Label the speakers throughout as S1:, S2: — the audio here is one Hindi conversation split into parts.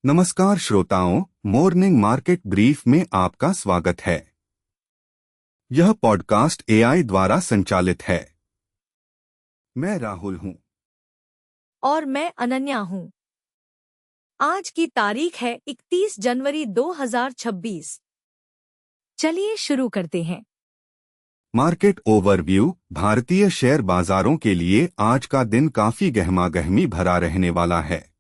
S1: नमस्कार श्रोताओं, मॉर्निंग मार्केट ब्रीफ में आपका स्वागत है। यह पॉडकास्ट एआई द्वारा संचालित है। मैं राहुल हूं।
S2: और मैं अनन्या हूं। आज की तारीख है 31 जनवरी 2026। चलिए शुरू करते हैं।
S1: Market overview. भारतीय शेयर बाजारों के लिए आज का दिन काफी गहमागहमी भरा रहने वाला है।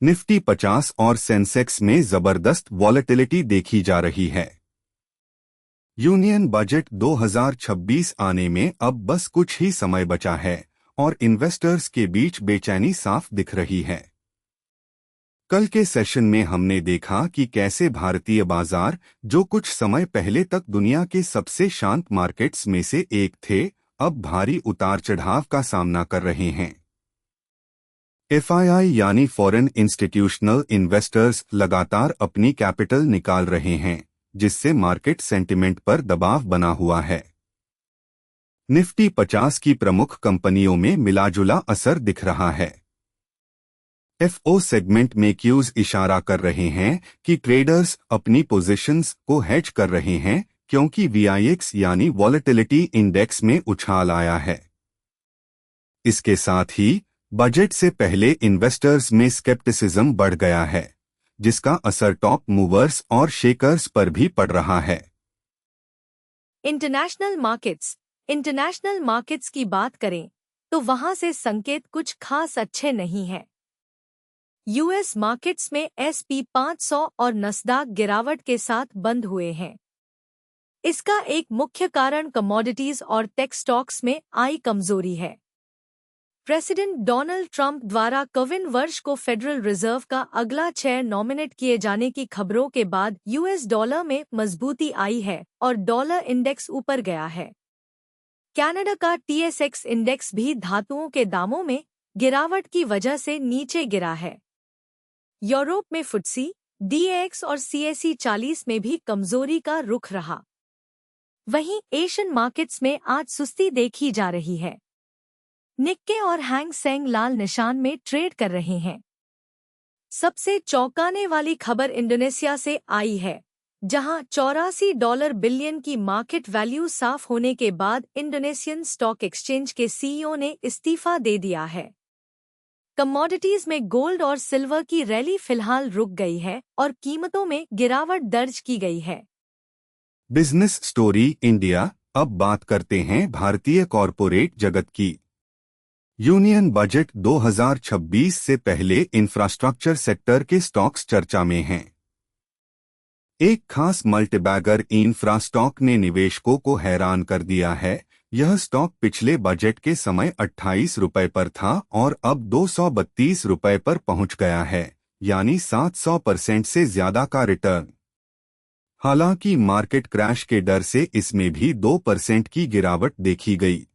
S1: निफ्टी 50 और सेंसेक्स में जबरदस्त वॉलेटिलिटी देखी जा रही है। यूनियन बजट 2026 आने में अब बस कुछ ही समय बचा है और इन्वेस्टर्स के बीच बेचैनी साफ दिख रही है। कल के सेशन में हमने देखा कि कैसे भारतीय बाजार, जो कुछ समय पहले तक दुनिया के सबसे शांत मार्केट्स में से एक थे, अब भारी उतार चढ़ाव का सामना कर रहे हैं। एफआईआई यानी फॉरेन इंस्टीट्यूशनल इन्वेस्टर्स लगातार अपनी कैपिटल निकाल रहे हैं, जिससे मार्केट सेंटिमेंट पर दबाव बना हुआ है। निफ्टी 50 की प्रमुख कंपनियों में मिलाजुला असर दिख रहा है। एफओ सेगमेंट में क्यूज इशारा कर रहे हैं कि ट्रेडर्स अपनी पोजीशंस को हेज कर रहे हैं, क्योंकि वीआईएक्स यानी वॉलेटिलिटी इंडेक्स में उछाल आया है। इसके साथ ही बजट से पहले इन्वेस्टर्स में स्केप्टिसिज्म बढ़ गया है, जिसका असर टॉप मूवर्स और शेकर्स पर भी पड़ रहा है।
S2: इंटरनेशनल मार्केट्स की बात करें तो वहां से संकेत कुछ खास अच्छे नहीं हैं। यूएस मार्केट्स में S&P 500 और नस्दाक गिरावट के साथ बंद हुए हैं। इसका एक मुख्य कारण कमोडिटीज और टेक स्टॉक्स में आई कमजोरी है। प्रेसिडेंट डोनाल्ड ट्रंप द्वारा कविन वर्ष को फेडरल रिजर्व का अगला चेयर नॉमिनेट किए जाने की खबरों के बाद यूएस डॉलर में मजबूती आई है और डॉलर इंडेक्स ऊपर गया है। कनाडा का TSX इंडेक्स भी धातुओं के दामों में गिरावट की वजह से नीचे गिरा है। यूरोप में FTSE, DAX और CAC 40 में भी कमजोरी का रुख रहा। वहीं एशियन मार्केट्स में आज सुस्ती देखी जा रही है। निक्के और हैंग सेंग लाल निशान में ट्रेड कर रहे हैं। सबसे चौंकाने वाली खबर इंडोनेशिया से आई है, जहां $84 बिलियन की मार्केट वैल्यू साफ होने के बाद इंडोनेशियन स्टॉक एक्सचेंज के CEO ने इस्तीफा दे दिया है। कमोडिटीज में गोल्ड और सिल्वर की रैली फिलहाल रुक गई है और कीमतों में गिरावट दर्ज की गई है।
S1: Business story India. अब बात करते हैं भारतीय कॉरपोरेट जगत की। यूनियन बजट 2026 से पहले इंफ्रास्ट्रक्चर सेक्टर के स्टॉक्स चर्चा में हैं। एक खास मल्टीबैगर इंफ्रा स्टॉक ने निवेशकों को हैरान कर दिया है। यह स्टॉक पिछले बजट के समय 28 रुपए पर था और अब 232 रुपए पर पहुंच गया है, यानी 700% से ज्यादा का रिटर्न। हालांकि मार्केट क्रैश के डर से इसमें भी 2% की गिरावट देखी गई।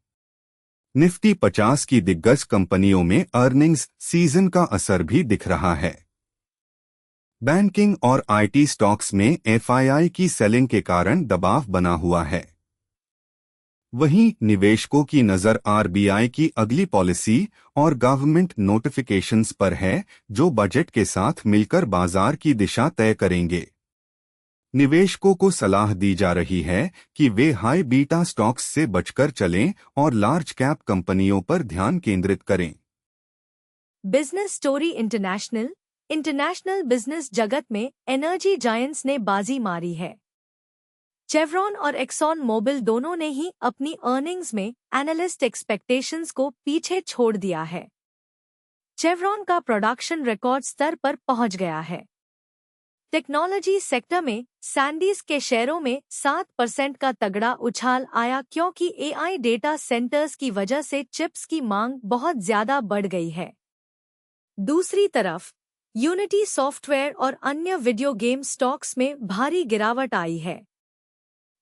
S1: निफ्टी 50 की दिग्गज कंपनियों में अर्निंग्स सीजन का असर भी दिख रहा है। बैंकिंग और आईटी स्टॉक्स में एफआईआई की सेलिंग के कारण दबाव बना हुआ है। वहीं निवेशकों की नजर आरबीआई की अगली पॉलिसी और गवर्नमेंट नोटिफिकेशंस पर है, जो बजट के साथ मिलकर बाजार की दिशा तय करेंगे। निवेशकों को सलाह दी जा रही है कि वे हाई बीटा स्टॉक्स से बचकर चलें और लार्ज कैप कंपनियों पर ध्यान केंद्रित करें।
S2: बिजनेस स्टोरी इंटरनेशनल बिजनेस जगत में एनर्जी जायंट्स ने बाजी मारी है। चेवरॉन और एक्सॉन मोबिल दोनों ने ही अपनी अर्निंग्स में एनालिस्ट एक्सपेक्टेशंस को पीछे छोड़ दिया है। चेवरॉन का प्रोडक्शन रिकॉर्ड स्तर पर पहुंच गया है। टेक्नोलॉजी सेक्टर में सैंडीज के शेयरों में 7% का तगड़ा उछाल आया, क्योंकि AI डेटा सेंटर्स की वजह से चिप्स की मांग बहुत ज्यादा बढ़ गई है। दूसरी तरफ यूनिटी सॉफ्टवेयर और अन्य वीडियो गेम स्टॉक्स में भारी गिरावट आई है।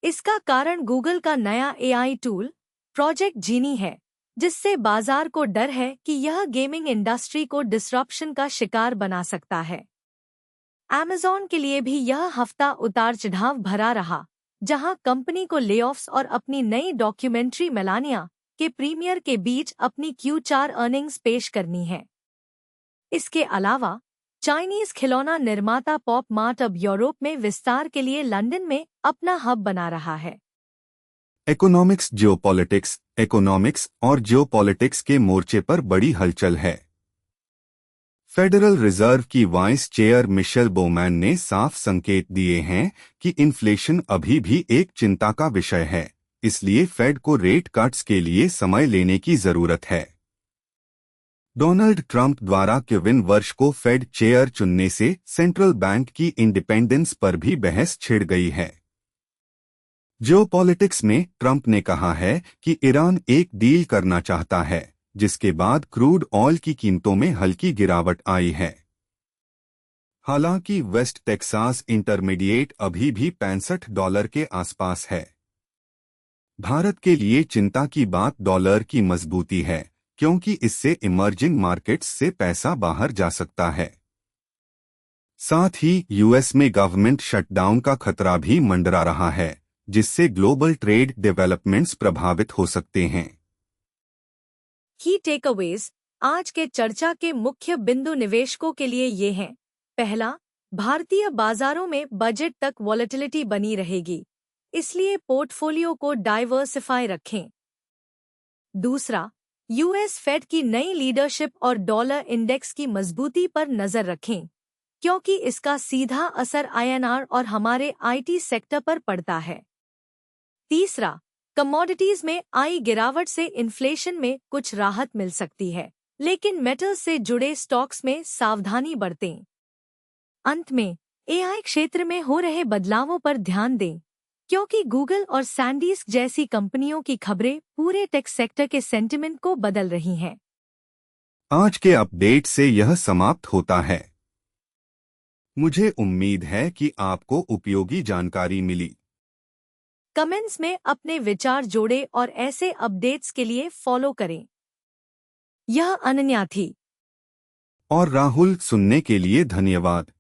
S2: इसका कारण गूगल का नया AI टूल प्रोजेक्ट जीनी है, जिससे बाजार को डर है कि यह गेमिंग इंडस्ट्री को डिसरप्शन का शिकार बना सकता है। Amazon के लिए भी यह हफ्ता उतार चढ़ाव भरा रहा, जहां कंपनी को लेऑफ्स और अपनी नई डॉक्यूमेंट्री मेलानिया के प्रीमियर के बीच अपनी Q4 अर्निंग्स पेश करनी है। इसके अलावा चाइनीज खिलौना निर्माता पॉप मार्ट अब यूरोप में विस्तार के लिए लंदन में अपना हब बना रहा है।
S1: इकोनॉमिक्स और जियोपॉलिटिक्स के मोर्चे पर बड़ी हलचल है। फेडरल रिजर्व की वाइस चेयर मिशेल बोमैन ने साफ संकेत दिए हैं कि इन्फ्लेशन अभी भी एक चिंता का विषय है, इसलिए फेड को रेट कट्स के लिए समय लेने की जरूरत है। डोनाल्ड ट्रंप द्वारा केविन वर्ष को फेड चेयर चुनने से सेंट्रल बैंक की इंडिपेंडेंस पर भी बहस छिड़ गई है। जियोपॉलिटिक्स में ट्रंप ने कहा है कि ईरान एक डील करना चाहता है, जिसके बाद क्रूड ऑयल की कीमतों में हल्की गिरावट आई है। हालांकि वेस्ट टेक्सास इंटरमीडिएट अभी भी $65 के आसपास है। भारत के लिए चिंता की बात डॉलर की मजबूती है, क्योंकि इससे इमर्जिंग मार्केट्स से पैसा बाहर जा सकता है। साथ ही यूएस में गवर्नमेंट शटडाउन का खतरा भी मंडरा रहा है, जिससे ग्लोबल ट्रेड डेवलपमेंट्स प्रभावित हो सकते हैं।
S2: की टेकअवेज आज के चर्चा के मुख्य बिंदु निवेशकों के लिए ये हैं। पहला, भारतीय बाजारों में बजट तक वॉलेटिलिटी बनी रहेगी, इसलिए पोर्टफोलियो को डाइवर्सिफाई रखें। दूसरा, यूएस फेड की नई लीडरशिप और डॉलर इंडेक्स की मजबूती पर नजर रखें, क्योंकि इसका सीधा असर आईएनआर और हमारे आईटी सेक्टर पर पड़ता है। तीसरा, कमोडिटीज में आई गिरावट से इन्फ्लेशन में कुछ राहत मिल सकती है, लेकिन मेटल्स से जुड़े स्टॉक्स में सावधानी बरतें। अंत में एआई क्षेत्र में हो रहे बदलावों पर ध्यान दें, क्योंकि गूगल और सैंडीस्क जैसी कंपनियों की खबरें पूरे टेक सेक्टर के सेंटिमेंट को बदल रही हैं।
S1: आज के अपडेट से यह समाप्त होता है। मुझे उम्मीद है कि आपको उपयोगी जानकारी मिली।
S2: कमेंट्स में अपने विचार जोड़ें और ऐसे अपडेट्स के लिए फॉलो करें। यह अनन्या थी।
S1: और राहुल, सुनने के लिए धन्यवाद।